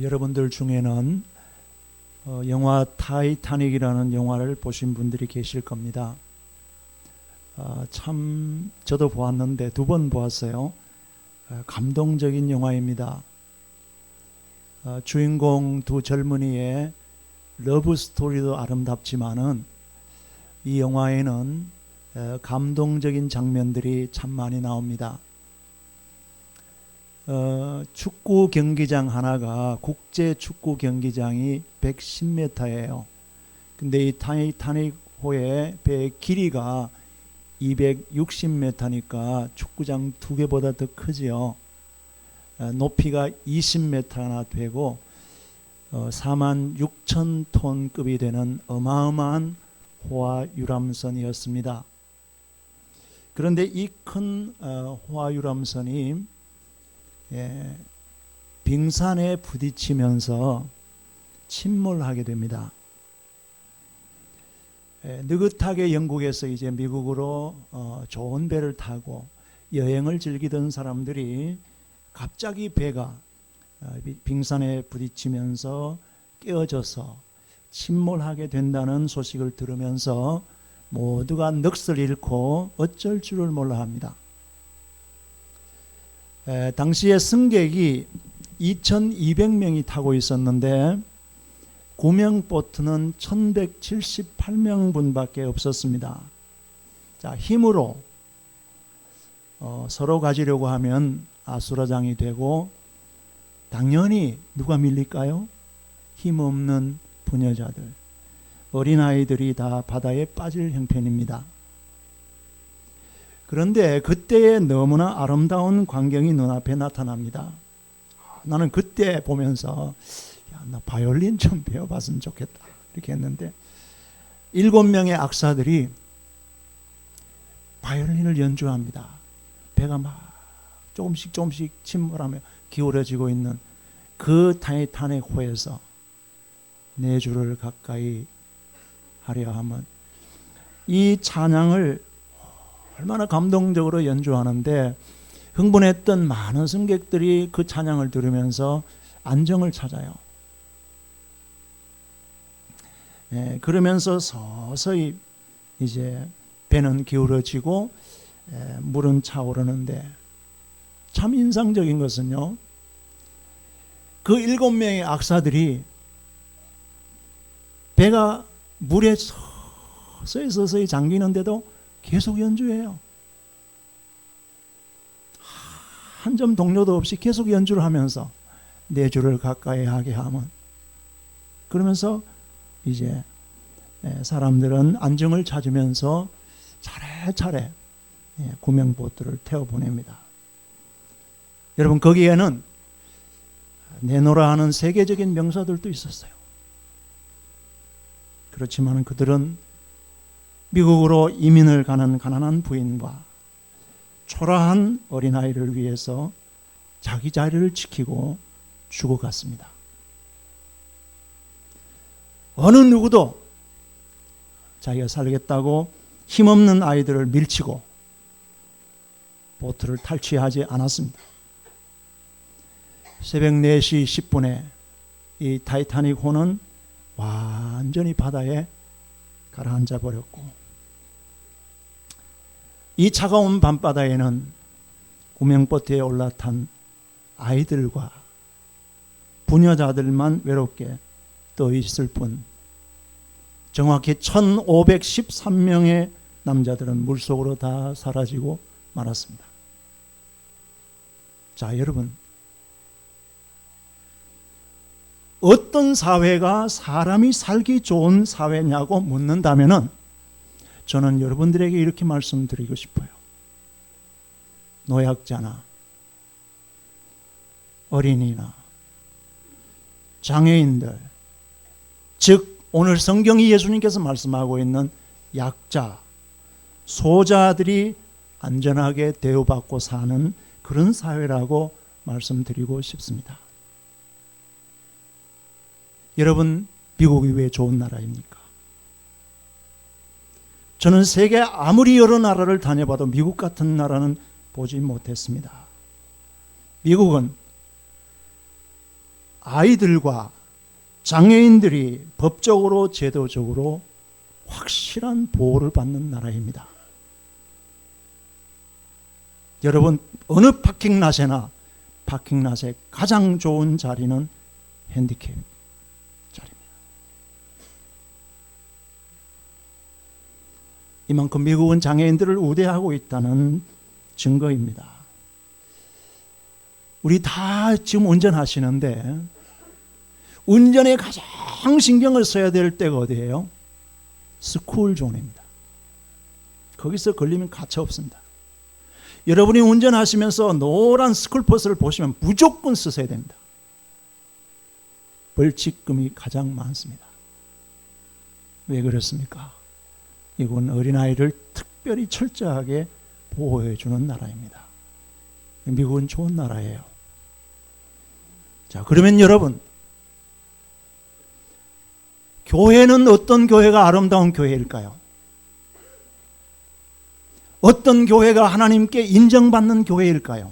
여러분들 중에는 영화 타이타닉이라는 영화를 보신 분들이 계실 겁니다. 참 저도 보았는데 2번 보았어요. 감동적인 영화입니다. 주인공 2 젊은이의 러브 스토리도 아름답지만은 이 영화에는 감동적인 장면들이 참 많이 나옵니다. 축구 경기장 하나가 국제 축구 경기장이 110m예요. 근데 이 타이타닉호의 배의 길이가 260m니까 축구장 2개보다 더 크지요. 높이가 20m나 되고 46,000톤급이 되는 어마어마한 호화 유람선이었습니다. 그런데 이 큰 호화 유람선이 빙산에 부딪히면서 침몰하게 됩니다. 느긋하게 영국에서 이제 미국으로 좋은 배를 타고 여행을 즐기던 사람들이 갑자기 배가 빙산에 부딪히면서 깨어져서 침몰하게 된다는 소식을 들으면서 모두가 넋을 잃고 어쩔 줄을 몰라 합니다. 당시에 승객이 2,200명이 타고 있었는데 구명보트는 1,178명분밖에 없었습니다. 자, 힘으로 서로 가지려고 하면 아수라장이 되고 당연히 누가 밀릴까요? 힘없는 부녀자들, 어린아이들이 다 바다에 빠질 형편입니다. 그런데 그때의 너무나 아름다운 광경이 눈앞에 나타납니다. 나는 그때 보면서 나 바이올린 좀 배워봤으면 좋겠다 이렇게 했는데 7명의 악사들이 바이올린을 연주합니다. 배가 막 조금씩 침몰하며 기울어지고 있는 그 타이타닉호에서 4주를 가까이 하려 하면 이 찬양을 얼마나 감동적으로 연주하는데 흥분했던 많은 승객들이 그 찬양을 들으면서 안정을 찾아요. 그러면서 서서히 이제 배는 기울어지고 물은 차오르는데 참 인상적인 것은요, 그 7명의 악사들이 배가 물에 서서히 잠기는데도 계속 연주해요. 한 점 동료도 없이 계속 연주를 하면서 4주를 가까이 하게 하면, 그러면서 이제 사람들은 안정을 찾으면서 차례차례 구명보트를 태워보냅니다. 여러분, 거기에는 내노라 하는 세계적인 명사들도 있었어요. 그렇지만 그들은 미국으로 이민을 가는 가난한 부인과 초라한 어린아이를 위해서 자기 자리를 지키고 죽어갔습니다. 어느 누구도 자기가 살겠다고 힘없는 아이들을 밀치고 보트를 탈취하지 않았습니다. 새벽 4시 10분에 이 타이타닉호는 완전히 바다에 가라앉아 버렸고, 이 차가운 밤바다에는 구명보트에 올라탄 아이들과 부녀자들만 외롭게 떠 있을 뿐, 정확히 1,513명의 남자들은 물속으로 다 사라지고 말았습니다. 자, 여러분, 어떤 사회가 사람이 살기 좋은 사회냐고 묻는다면은 저는 여러분들에게 이렇게 말씀드리고 싶어요. 노약자나 어린이나 장애인들, 즉 오늘 성경이 예수님께서 말씀하고 있는 약자, 소자들이 안전하게 대우받고 사는 그런 사회라고 말씀드리고 싶습니다. 여러분, 미국이 왜 좋은 나라입니까? 저는 세계 아무리 여러 나라를 다녀봐도 미국 같은 나라는 보지 못했습니다. 미국은 아이들과 장애인들이 법적으로 제도적으로 확실한 보호를 받는 나라입니다. 여러분, 어느 파킹랏에나 파킹랏의 가장 좋은 자리는 핸디캡 자리입니다. 이만큼 미국은 장애인들을 우대하고 있다는 증거입니다. 우리 다 지금 운전하시는데 운전에 가장 신경을 써야 될 때가 어디예요? 스쿨 존입니다. 거기서 걸리면 가차 없습니다. 여러분이 운전하시면서 노란 스쿨버스를 보시면 무조건 쓰셔야 됩니다. 벌칙금이 가장 많습니다. 왜 그렇습니까? 이건 어린아이를 특별히 철저하게 보호해 주는 나라입니다. 미국은 좋은 나라예요. 자, 그러면 여러분, 교회는 어떤 교회가 아름다운 교회일까요? 어떤 교회가 하나님께 인정받는 교회일까요?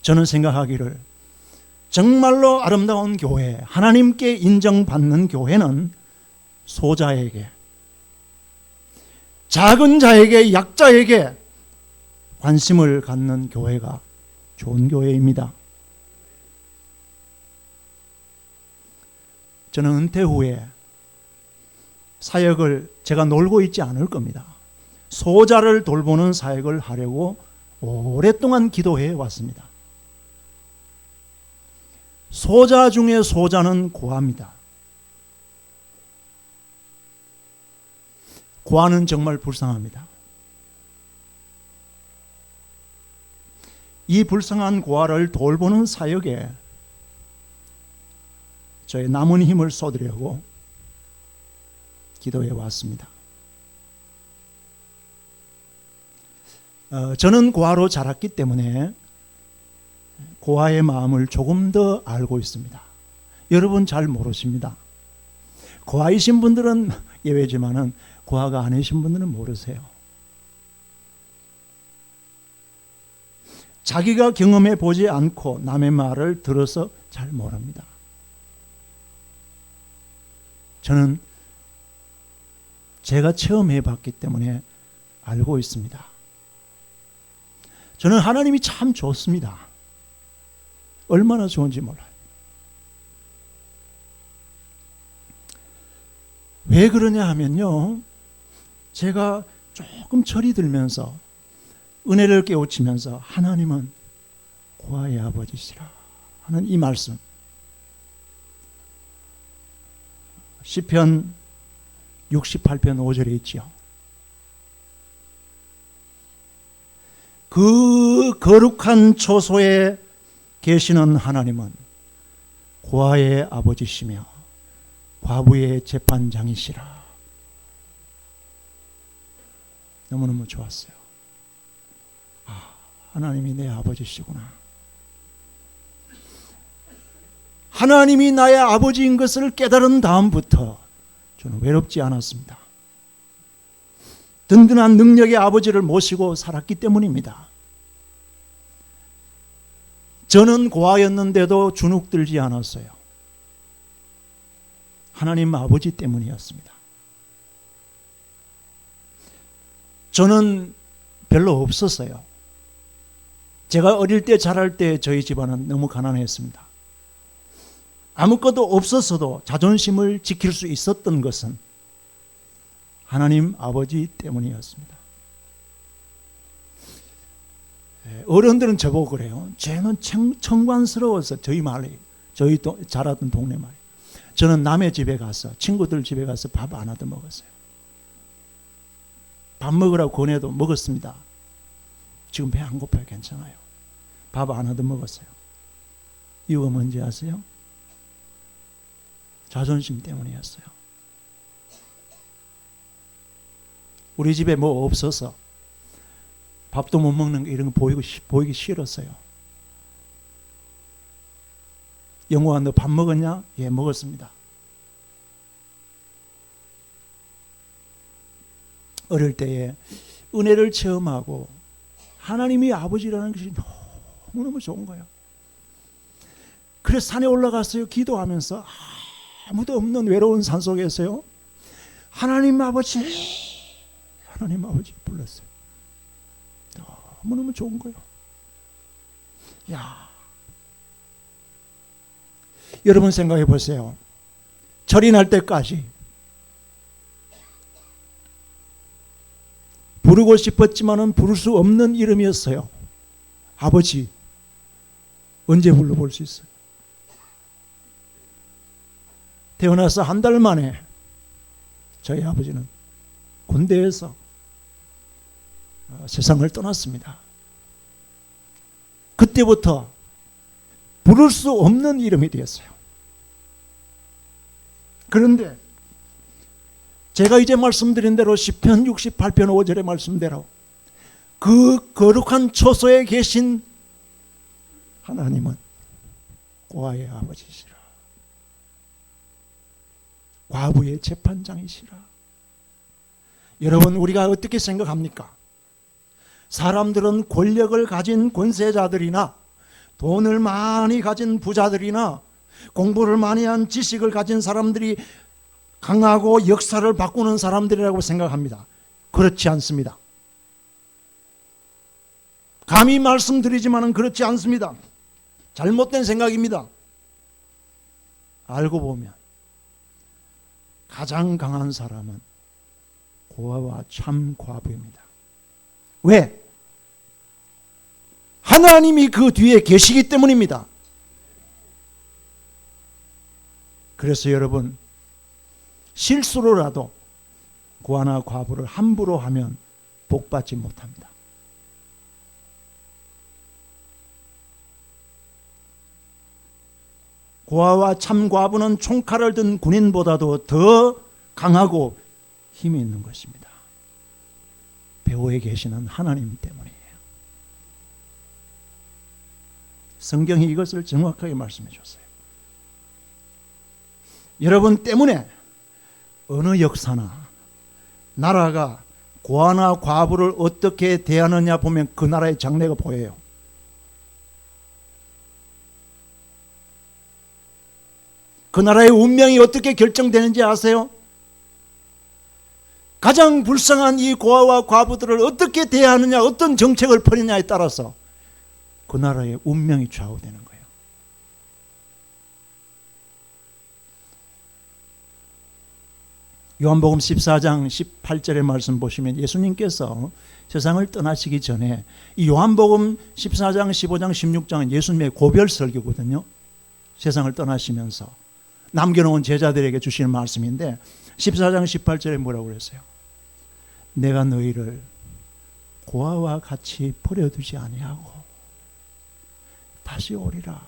저는 생각하기를 정말로 아름다운 교회, 하나님께 인정받는 교회는 소자에게, 작은 자에게, 약자에게 관심을 갖는 교회가 좋은 교회입니다. 저는 은퇴 후에 사역을 제가 놀고 있지 않을 겁니다. 소자를 돌보는 사역을 하려고 오랫동안 기도해 왔습니다. 소자 중에 소자는 고아입니다. 고아는 정말 불쌍합니다. 이 불쌍한 고아를 돌보는 사역에 저의 남은 힘을 쏟으려고 기도해 왔습니다. 저는 고아로 자랐기 때문에 고아의 마음을 조금 더 알고 있습니다. 여러분 잘 모르십니다. 고아이신 분들은 예외지만은 고아가 아니신 분들은 모르세요. 자기가 경험해 보지 않고 남의 말을 들어서 잘 모릅니다. 저는 제가 체험해 봤기 때문에 알고 있습니다. 저는 하나님이 참 좋습니다. 얼마나 좋은지 몰라요. 왜 그러냐 하면요, 제가 조금 철이 들면서 은혜를 깨우치면서 하나님은 고아의 아버지시라 하는 이 말씀, 시편 68편 5절에 있지요. 그 거룩한 초소에 계시는 하나님은 고아의 아버지시며 과부의 재판장이시라. 너무너무 좋았어요. 아, 하나님이 내 아버지시구나. 하나님이 나의 아버지인 것을 깨달은 다음부터 저는 외롭지 않았습니다. 든든한 능력의 아버지를 모시고 살았기 때문입니다. 저는 고아였는데도 주눅들지 않았어요. 하나님 아버지 때문이었습니다. 저는 별로 없었어요. 제가 어릴 때 자랄 때 저희 집안은 너무 가난했습니다. 아무것도 없었어도 자존심을 지킬 수 있었던 것은 하나님 아버지 때문이었습니다. 어른들은 저보고 그래요. 쟤는 청관스러워서, 저희 말이, 저희 자라던 동네 말이. 저는 남의 집에 가서, 친구들 집에 가서 밥 안 얻어 먹었어요. 밥 먹으라고 권해도 먹었습니다. 지금 배 안 고파요. 괜찮아요. 밥 안 얻어 먹었어요. 이유가 뭔지 아세요? 자존심 때문이었어요. 우리 집에 뭐 없어서 밥도 못 먹는 거 이런 거 보이기 싫었어요. 영호아, 너 밥 먹었냐? 예, 먹었습니다. 어릴 때에 은혜를 체험하고 하나님이 아버지라는 것이 너무너무 좋은 거예요. 그래서 산에 올라갔어요. 기도하면서 아무도 없는 외로운 산 속에서요. 하나님 아버지 불렀어요. 너무너무 좋은 거예요. 야, 여러분 생각해 보세요. 절이 날 때까지 부르고 싶었지만은 부를 수 없는 이름이었어요. 아버지, 언제 불러볼 수 있어요? 태어나서 한 달 만에 저희 아버지는 군대에서 세상을 떠났습니다. 그때부터 부를 수 없는 이름이 되었어요. 그런데 제가 이제 말씀드린 대로 시편 68편 5절의 말씀대로 그 거룩한 초소에 계신 하나님은 고아의 아버지시라. 과부의 재판장이시라. 여러분, 우리가 어떻게 생각합니까? 사람들은 권력을 가진 권세자들이나 돈을 많이 가진 부자들이나 공부를 많이 한 지식을 가진 사람들이 강하고 역사를 바꾸는 사람들이라고 생각합니다. 그렇지 않습니다. 감히 말씀드리지만은 그렇지 않습니다. 잘못된 생각입니다. 알고 보면 가장 강한 사람은 고아와 참 과부입니다. 왜? 하나님이 그 뒤에 계시기 때문입니다. 그래서 여러분, 실수로라도 고아나 과부를 함부로 하면 복받지 못합니다. 고아와 참 과부는 총칼을 든 군인보다도 더 강하고 힘이 있는 것입니다. 배후에 계시는 하나님 때문이에요. 성경이 이것을 정확하게 말씀해 줬어요. 여러분 때문에 어느 역사나 나라가 고아나 과부를 어떻게 대하느냐 보면 그 나라의 장래가 보여요. 그 나라의 운명이 어떻게 결정되는지 아세요? 가장 불쌍한 이 고아와 과부들을 어떻게 대하느냐, 어떤 정책을 펴느냐에 따라서 그 나라의 운명이 좌우되는 거예요. 요한복음 14장 18절의 말씀 보시면 예수님께서 세상을 떠나시기 전에 이 요한복음 14장, 15장, 16장은 예수님의 고별 설교거든요. 세상을 떠나시면서 남겨놓은 제자들에게 주시는 말씀인데 14장 18절에 뭐라고 그랬어요? 내가 너희를 고아와 같이 버려두지 아니하고 다시 오리라.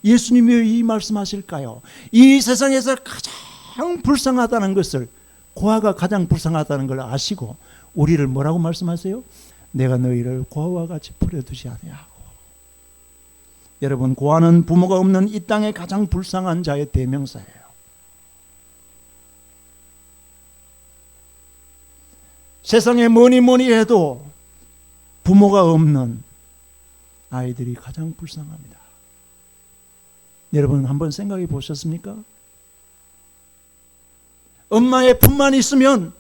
예수님이 왜 이 말씀하실까요? 이 세상에서 가장 불쌍하다는 것을, 고아가 가장 불쌍하다는 걸 아시고 우리를 뭐라고 말씀하세요? 내가 너희를 고아와 같이 버려두지 아니하고. 여러분, 고아는 부모가 없는 이 땅의 가장 불쌍한 자의 대명사예요. 세상에 뭐니 해도 부모가 없는 아이들이 가장 불쌍합니다. 여러분 한번 생각해 보셨습니까? 엄마의 품만 있으면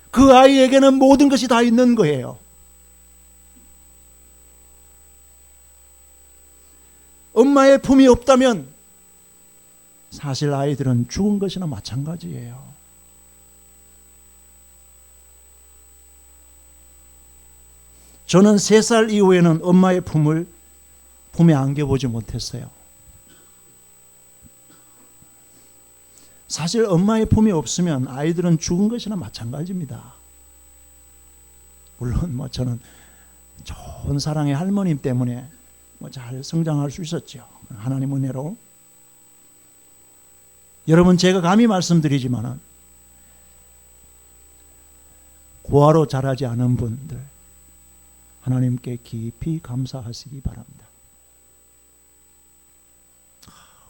그 아이에게는 모든 것이 다 있는 거예요. 엄마의 품이 없다면 사실 아이들은 죽은 것이나 마찬가지예요. 저는 3살 이후에는 엄마의 품을 품에 안겨보지 못했어요. 사실 엄마의 품이 없으면 아이들은 죽은 것이나 마찬가지입니다. 물론 저는 좋은 사랑의 할머님 때문에 잘 성장할 수 있었죠. 하나님 은혜로. 여러분, 제가 감히 말씀드리지만 고아로 자라지 않은 분들 하나님께 깊이 감사하시기 바랍니다.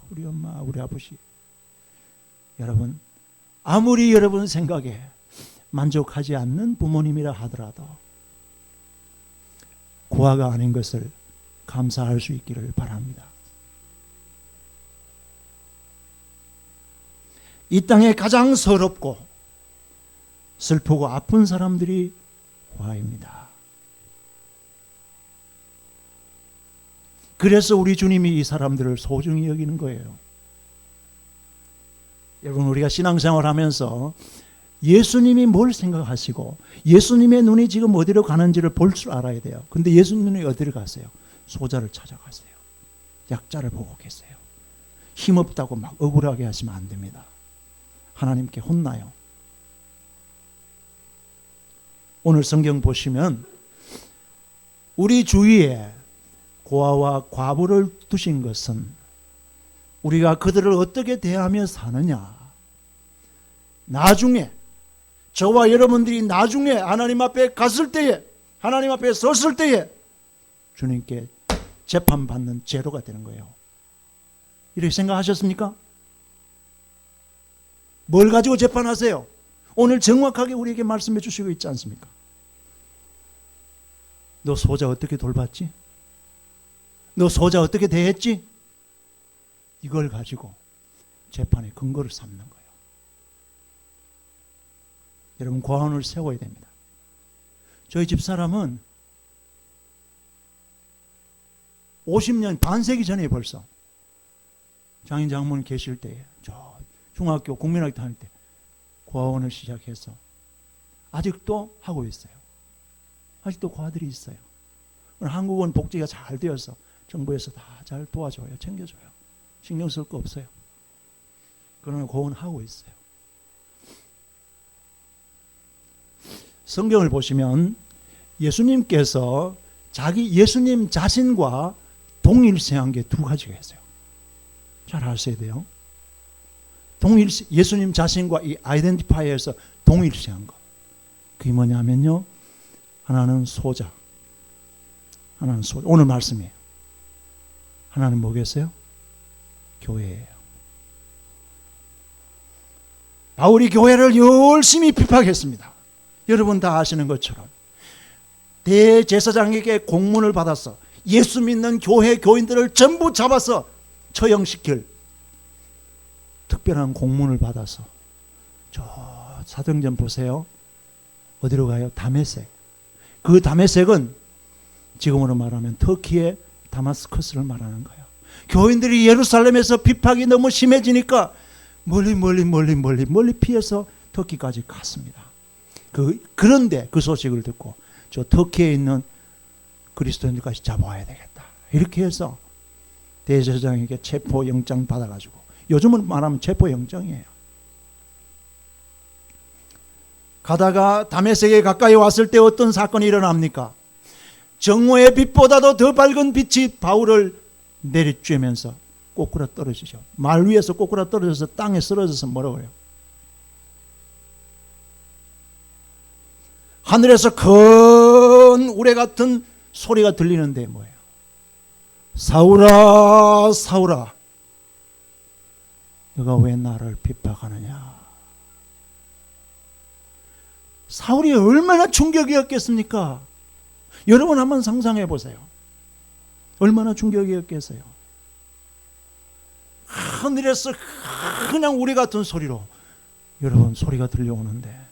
우리 엄마, 우리 아버지, 여러분 아무리 여러분 생각에 만족하지 않는 부모님이라 하더라도 고아가 아닌 것을 감사할 수 있기를 바랍니다. 이 땅에 가장 서럽고 슬프고 아픈 사람들이 화입니다. 그래서 우리 주님이 이 사람들을 소중히 여기는 거예요. 여러분, 우리가 신앙생활 하면서 예수님이 뭘 생각하시고 예수님의 눈이 지금 어디로 가는지를 볼 줄 알아야 돼요. 근데 예수님 눈이 어디로 가세요? 소자를 찾아가세요. 약자를 보고 계세요. 힘없다고 막 억울하게 하시면 안 됩니다. 하나님께 혼나요. 오늘 성경 보시면 우리 주위에 고아와 과부를 두신 것은 우리가 그들을 어떻게 대하며 사느냐, 나중에 저와 여러분들이 나중에 하나님 앞에 갔을 때에, 하나님 앞에 섰을 때에 주님께 재판받는 제도가 되는 거예요. 이렇게 생각하셨습니까? 뭘 가지고 재판하세요? 오늘 정확하게 우리에게 말씀해 주시고 있지 않습니까? 너 소자 어떻게 돌봤지? 너 소자 어떻게 대했지? 이걸 가지고 재판의 근거를 삼는 거예요. 여러분, 고아원을 세워야 됩니다. 저희 집사람은 50년, 반세기 전에 벌써 장인 장모님 계실 때에 저 중학교 국민학교 다닐 때 고아원을 시작해서 아직도 하고 있어요. 아직도 고아들이 있어요. 한국은 복지가 잘 되어서 정부에서 다 잘 도와줘요. 챙겨줘요. 신경 쓸 거 없어요. 그러나 고아원하고 있어요. 성경을 보시면 예수님께서 예수님 자신과 동일시한 게 두 가지가 있어요. 잘 아셔야 돼요. 예수님 자신과 이 아이덴티파이에서 동일시한 것. 그게 뭐냐면요, 하나는 소자, 하나는 소자. 오늘 말씀이에요. 하나는 뭐겠어요? 교회예요. 바울이 교회를 열심히 비판했습니다. 여러분 다 아시는 것처럼 대제사장에게 공문을 받아서 예수 믿는 교회 교인들을 전부 잡아서 처형시킬 특별한 공문을 받아서 저 사도행전 보세요. 어디로 가요? 다메섹. 그 다메섹은 지금으로 말하면 터키의 다마스커스를 말하는 거예요. 교인들이 예루살렘에서 비박이 너무 심해지니까 멀리 피해서 터키까지 갔습니다. 그런데 그 소식을 듣고 저 터키에 있는 그리스도인들까지 잡아와야 되겠다. 이렇게 해서 대제사장에게 체포영장 받아가지고, 요즘은 말하면 체포영장이에요. 가다가 다메섹에 가까이 왔을 때 어떤 사건이 일어납니까? 정오의 빛보다도 더 밝은 빛이 바울을 내리쬐면서 꼬꾸라 떨어지죠. 말 위에서 꼬꾸라 떨어져서 땅에 쓰러져서 뭐라고 해요? 하늘에서 큰 우레 같은 소리가 들리는데 뭐예요? 사울아, 사울아, 너가 왜 나를 핍박하느냐? 사울이 얼마나 충격이었겠습니까? 여러분 한번 상상해 보세요. 얼마나 충격이었겠어요? 하늘에서 그냥 우레 같은 소리로 여러분 소리가 들려오는데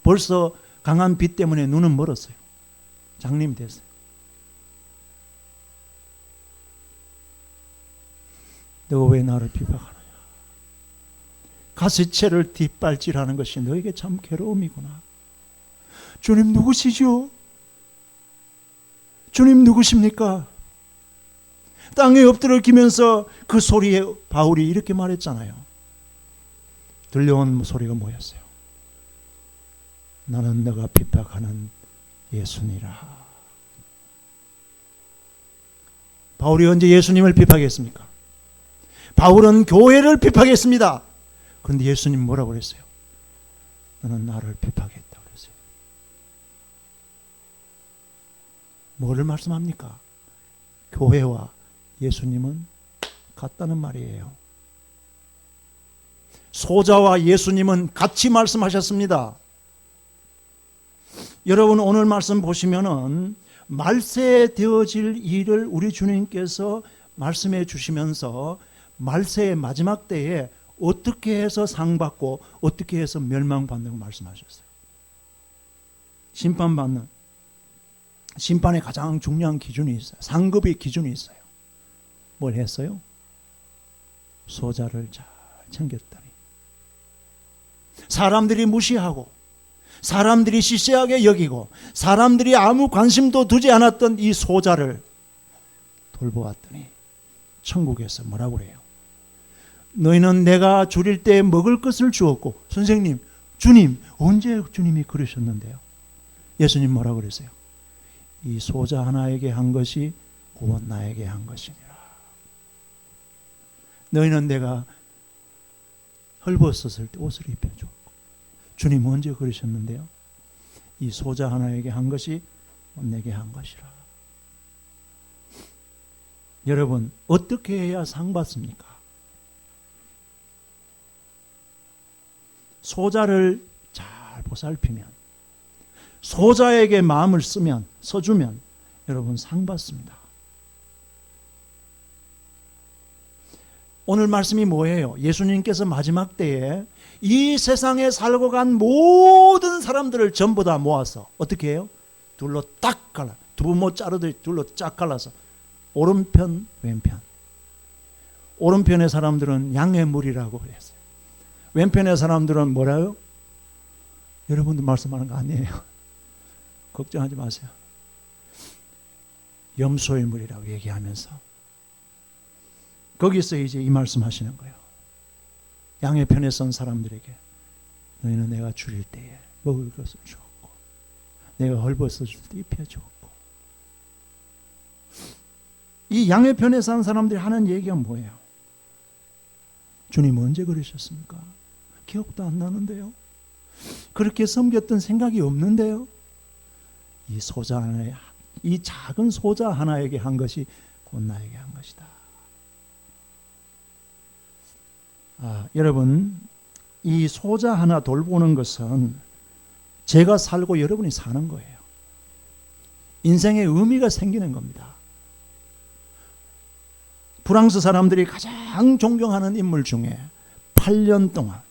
벌써 강한 빛 때문에 눈은 멀었어요. 장님이 됐어요. 너가 왜 나를 비박하느냐? 가시채를 뒷발질하는 것이 너에게 참 괴로움이구나. 주님 누구시죠? 주님 누구십니까? 땅에 엎드려 기면서 그 소리에 바울이 이렇게 말했잖아요. 들려온 소리가 뭐였어요? 나는 너가 핍박하는 예수니라. 바울이 언제 예수님을 핍박했습니까? 바울은 교회를 핍박했습니다. 그런데 예수님 뭐라고 그랬어요? 너는 나를 핍박했다 그랬어요. 뭐를 말씀합니까? 교회와 예수님은 같다는 말이에요. 소자와 예수님은 같이 말씀하셨습니다. 여러분 오늘 말씀 보시면은 말세되어질 일을 우리 주님께서 말씀해 주시면서 말세의 마지막 때에 어떻게 해서 상받고 어떻게 해서 멸망받는 거 말씀하셨어요. 심판받는, 심판의 가장 중요한 기준이 있어요. 상급의 기준이 있어요. 뭘 했어요? 소자를 잘 챙겼더니. 사람들이 무시하고 사람들이 시시하게 여기고 사람들이 아무 관심도 두지 않았던 이 소자를 돌보았더니 천국에서 뭐라고 그래요? 너희는 내가 줄일 때 먹을 것을 주었고. 선생님, 주님, 언제 주님이 그러셨는데요? 예수님 뭐라고 그랬어요? 이 소자 하나에게 한 것이 곧 나에게 한 것이니라. 너희는 내가 헐벗었을 때 옷을 입혀주었고. 주님 언제 그러셨는데요? 이 소자 하나에게 한 것이 곧 내게 한 것이라. 여러분, 어떻게 해야 상 받습니까? 소자를 잘 보살피면, 소자에게 마음을 쓰면, 써주면 여러분 상 받습니다. 오늘 말씀이 뭐예요? 예수님께서 마지막 때에 이 세상에 살고 간 모든 사람들을 전부 다 모아서 어떻게 해요? 둘로 딱 갈라, 두부모 자르듯이 둘로 쫙 갈라서 오른편 왼편. 오른편의 사람들은 양의 물이라고 그랬어요. 왼편의 사람들은 뭐라요? 여러분들 말씀하는 거 아니에요. 걱정하지 마세요. 염소의 물이라고 얘기하면서 거기서 이제 이 말씀하시는 거예요. 양의 편에 선 사람들에게 너희는 내가 줄일 때에 먹을 것을 주었고 내가 헐벗었을 때 입혀주었고. 이 양의 편에 선 사람들이 하는 얘기가 뭐예요? 주님 언제 그러셨습니까? 기억도 안 나는데요. 그렇게 섬겼던 생각이 없는데요. 이 소자 하나에, 이 작은 소자 하나에게 한 것이 곧 나에게 한 것이다. 여러분, 이 소자 하나 돌보는 것은 제가 살고 여러분이 사는 거예요. 인생에 의미가 생기는 겁니다. 프랑스 사람들이 가장 존경하는 인물 중에 8년 동안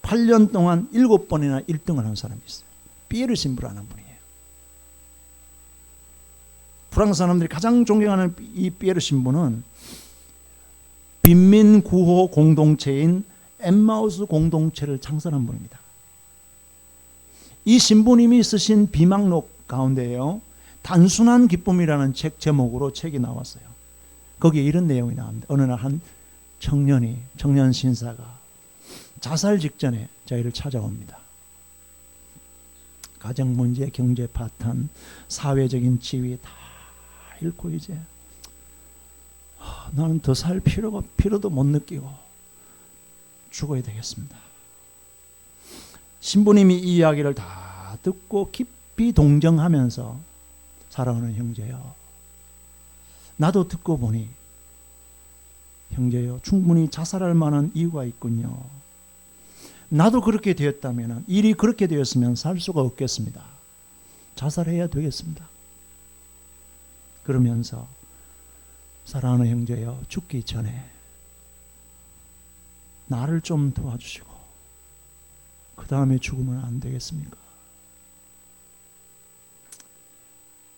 7번이나 1등을 한 사람이 있어요. 피에르 신부라는 분이에요. 프랑스 사람들이 가장 존경하는 이 피에르 신부는 빈민 구호 공동체인 엠마우스 공동체를 창설한 분입니다. 이 신부님이 쓰신 비망록 가운데에요, 단순한 기쁨이라는 책 제목으로 책이 나왔어요. 거기에 이런 내용이 나옵니다. 어느 날 한 청년 신사가 자살 직전에 저희를 찾아옵니다. 가정 문제, 경제 파탄, 사회적인 지위 다 잃고 이제 나는 더 살 필요도 못 느끼고 죽어야 되겠습니다. 신부님이 이 이야기를 다 듣고 깊이 동정하면서 살아오는 형제요, 나도 듣고 보니 형제요, 충분히 자살할 만한 이유가 있군요. 나도 그렇게 되었다면, 일이 그렇게 되었으면 살 수가 없겠습니다. 자살해야 되겠습니다. 그러면서 사랑하는 형제요, 죽기 전에 나를 좀 도와주시고 그 다음에 죽으면 안 되겠습니까?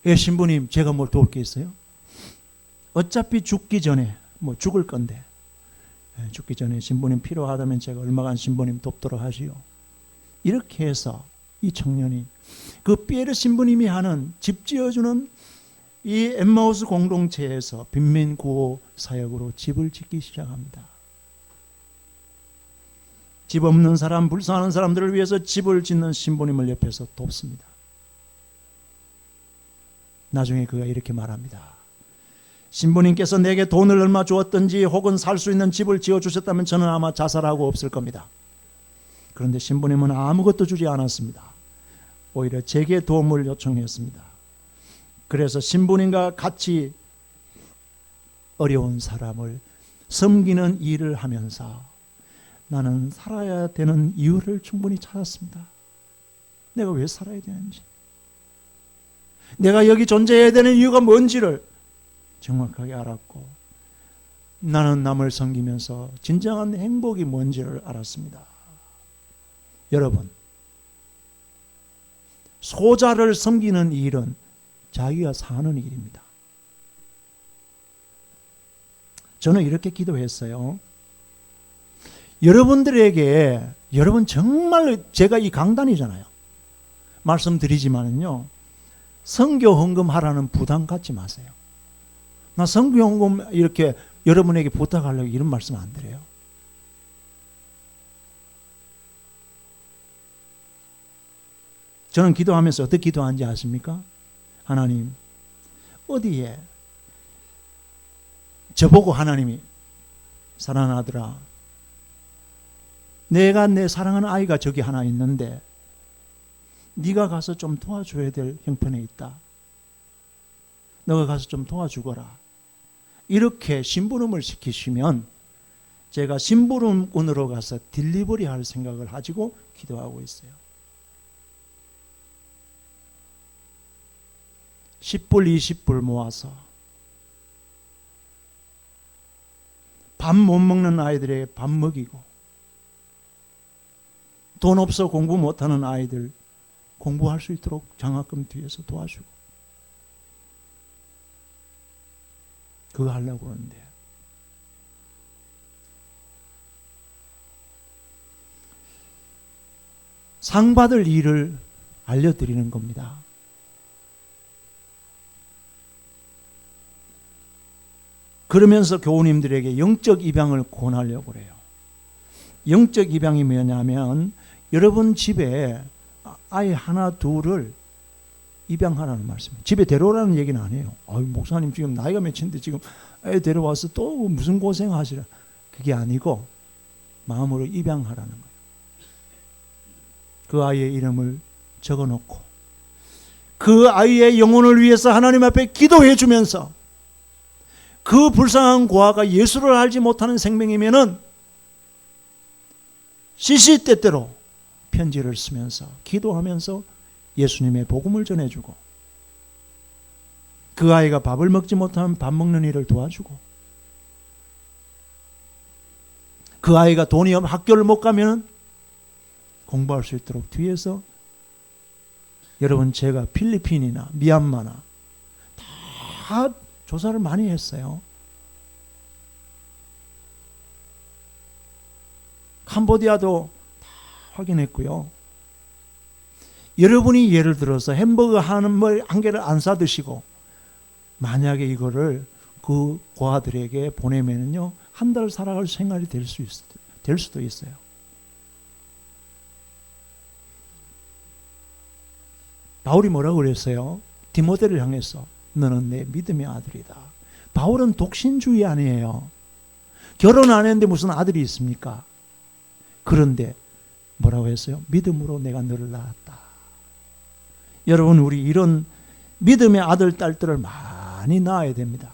예, 신부님, 제가 뭘 도울 게 있어요? 어차피 죽기 전에 죽을 건데, 죽기 전에 신부님 필요하다면 제가 얼마간 신부님 돕도록 하시오. 이렇게 해서 이 청년이 그 피에르 신부님이 하는 집 지어주는 이 엠마우스 공동체에서 빈민 구호 사역으로 집을 짓기 시작합니다. 집 없는 사람, 불쌍한 사람들을 위해서 집을 짓는 신부님을 옆에서 돕습니다. 나중에 그가 이렇게 말합니다. 신부님께서 내게 돈을 얼마 주었든지 혹은 살 수 있는 집을 지어주셨다면 저는 아마 자살하고 없을 겁니다. 그런데 신부님은 아무것도 주지 않았습니다. 오히려 제게 도움을 요청했습니다. 그래서 신부님과 같이 어려운 사람을 섬기는 일을 하면서 나는 살아야 되는 이유를 충분히 찾았습니다. 내가 왜 살아야 되는지, 내가 여기 존재해야 되는 이유가 뭔지를 정확하게 알았고, 나는 남을 섬기면서 진정한 행복이 뭔지를 알았습니다. 여러분, 소자를 섬기는 일은 자기가 사는 일입니다. 저는 이렇게 기도했어요. 여러분들에게, 여러분 정말로 제가 이 강단이잖아요. 말씀드리지만은요, 선교 헌금하라는 부담 갖지 마세요. 나 선교 헌금 이렇게 여러분에게 부탁하려고 이런 말씀 안 드려요. 저는 기도하면서 어떻게 기도하는지 아십니까? 하나님, 어디에 저보고 하나님이 사랑하는 아들아, 내가 내 사랑하는 아이가 저기 하나 있는데 네가 가서 좀 도와줘야 될 형편에 있다. 너가 가서 좀 도와주거라. 이렇게 심부름을 시키시면 제가 심부름꾼으로 가서 딜리버리 할 생각을 가지고 기도하고 있어요. 10불, 20불 모아서 밥 못 먹는 아이들에게 밥 먹이고, 돈 없어 공부 못하는 아이들 공부할 수 있도록 장학금 뒤에서 도와주고, 그거 하려고 하는데 상 받을 일을 알려드리는 겁니다. 그러면서 교우님들에게 영적 입양을 권하려고 그래요. 영적 입양이 뭐냐면 여러분 집에 아이 하나 둘을 입양하라는 말씀이에요. 집에 데려오라는 얘기는 아니에요. 목사님 지금 나이가 몇인데 지금 애 데려와서 또 무슨 고생하시라. 그게 아니고 마음으로 입양하라는 거예요. 그 아이의 이름을 적어놓고 그 아이의 영혼을 위해서 하나님 앞에 기도해 주면서, 그 불쌍한 고아가 예수를 알지 못하는 생명이면은 시시때때로 편지를 쓰면서 기도하면서 예수님의 복음을 전해주고, 그 아이가 밥을 먹지 못하면 밥 먹는 일을 도와주고, 그 아이가 돈이 없으면 학교를 못 가면 공부할 수 있도록 뒤에서, 여러분 제가 필리핀이나 미얀마나 다 조사를 많이 했어요. 캄보디아도 다 확인했고요. 여러분이 예를 들어서 햄버거 한 개를 안 사드시고 만약에 이거를 그 고아들에게 보내면요, 한 달 살아갈 생활이 될 수도 있어요. 바울이 뭐라고 그랬어요? 디모데를 향해서 너는 내 믿음의 아들이다. 바울은 독신주의 아니에요. 결혼 안 했는데 무슨 아들이 있습니까? 그런데 뭐라고 했어요? 믿음으로 내가 너를 낳았다. 여러분, 우리 이런 믿음의 아들, 딸들을 많이 낳아야 됩니다.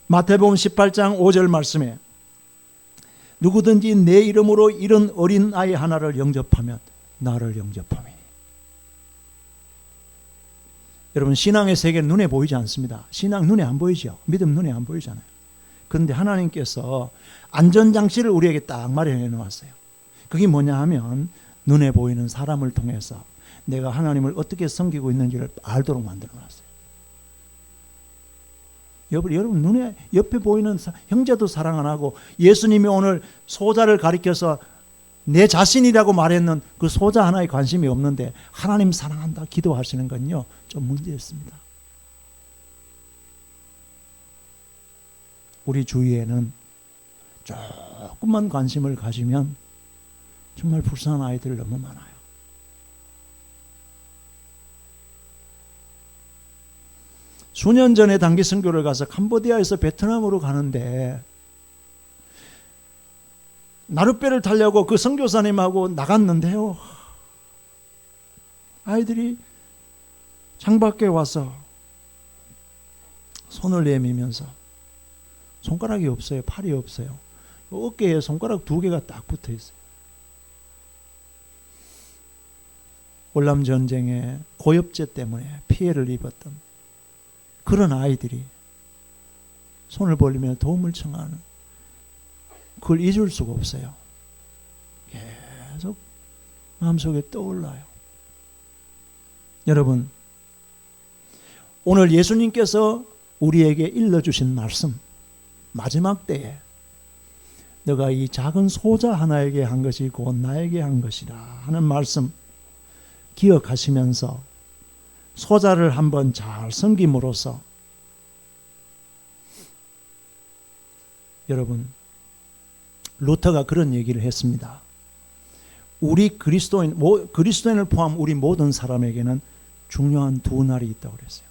마태복음 18장 5절 말씀에 누구든지 내 이름으로 이런 어린 아이 하나를 영접하면 나를 영접함이니. 여러분, 신앙의 세계는 눈에 보이지 않습니다. 신앙 눈에 안 보이죠. 믿음 눈에 안 보이잖아요. 그런데 하나님께서 안전장치를 우리에게 딱 마련해 놓았어요. 그게 뭐냐 하면 눈에 보이는 사람을 통해서 내가 하나님을 어떻게 섬기고 있는지를 알도록 만들어 놨어요. 여러분 눈에 옆에 보이는 형제도 사랑 안 하고, 예수님이 오늘 소자를 가리켜서 내 자신이라고 말했는 그 소자 하나에 관심이 없는데 하나님 사랑한다 기도하시는 건요, 좀 문제 있습니다. 우리 주위에는 조금만 관심을 가지면 정말 불쌍한 아이들 너무 많아요. 수년 전에 단기 선교를 가서 캄보디아에서 베트남으로 가는데 나룻배를 타려고 그 선교사님하고 나갔는데요, 아이들이 창밖에 와서 손을 내밀면서, 손가락이 없어요. 팔이 없어요. 어깨에 손가락 2개가 딱 붙어 있어요. 월남 전쟁에 고엽제 때문에 피해를 입었던 그런 아이들이 손을 벌리며 도움을 청하는, 그걸 잊을 수가 없어요. 계속 마음속에 떠올라요. 여러분, 오늘 예수님께서 우리에게 일러주신 말씀, 마지막 때에 너가 이 작은 소자 하나에게 한 것이 곧 나에게 한 것이라 하는 말씀 기억하시면서 소자를 한번 잘 섬김으로써, 여러분, 루터가 그런 얘기를 했습니다. 우리 그리스도인을 포함 우리 모든 사람에게는 중요한 두 날이 있다고 그랬어요.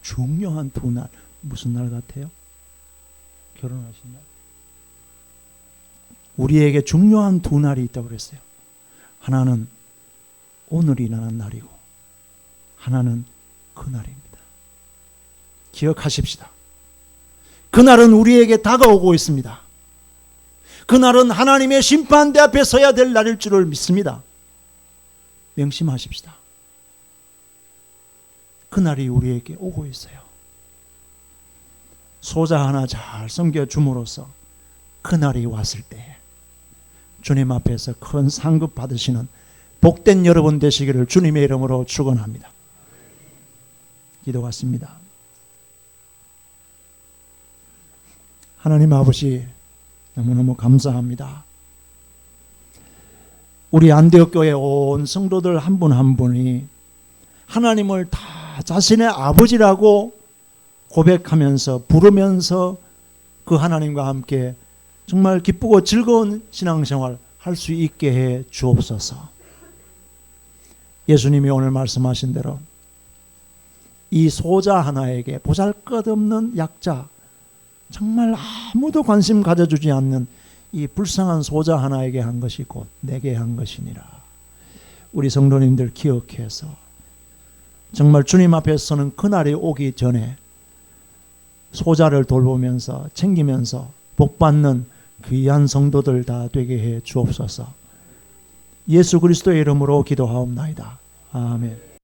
중요한 두 날. 무슨 날 같아요? 결혼하신 날. 우리에게 중요한 두 날이 있다고 그랬어요. 하나는 오늘이라는 날이고 하나는 그날입니다. 기억하십시다. 그날은 우리에게 다가오고 있습니다. 그날은 하나님의 심판대 앞에 서야 될 날일 줄을 믿습니다. 명심하십시다. 그날이 우리에게 오고 있어요. 소자 하나 잘 섬겨줌으로써 그날이 왔을 때 주님 앞에서 큰 상급 받으시는 복된 여러분 되시기를 주님의 이름으로 축원합니다. 기도하십니다. 하나님 아버지, 너무너무 감사합니다. 우리 안디옥 교회 온 성도들 한 분 한 분이 하나님을 다 자신의 아버지라고 고백하면서 부르면서 그 하나님과 함께 정말 기쁘고 즐거운 신앙생활 할 수 있게 해 주옵소서. 예수님이 오늘 말씀하신 대로 이 소자 하나에게, 보잘것없는 약자, 정말 아무도 관심 가져주지 않는 이 불쌍한 소자 하나에게 한 것이 곧 내게 한 것이니라. 우리 성도님들 기억해서 정말 주님 앞에 서는 그날이 오기 전에 소자를 돌보면서 챙기면서 복받는 귀한 성도들 다 되게 해 주옵소서. 예수 그리스도의 이름으로 기도하옵나이다. 아멘.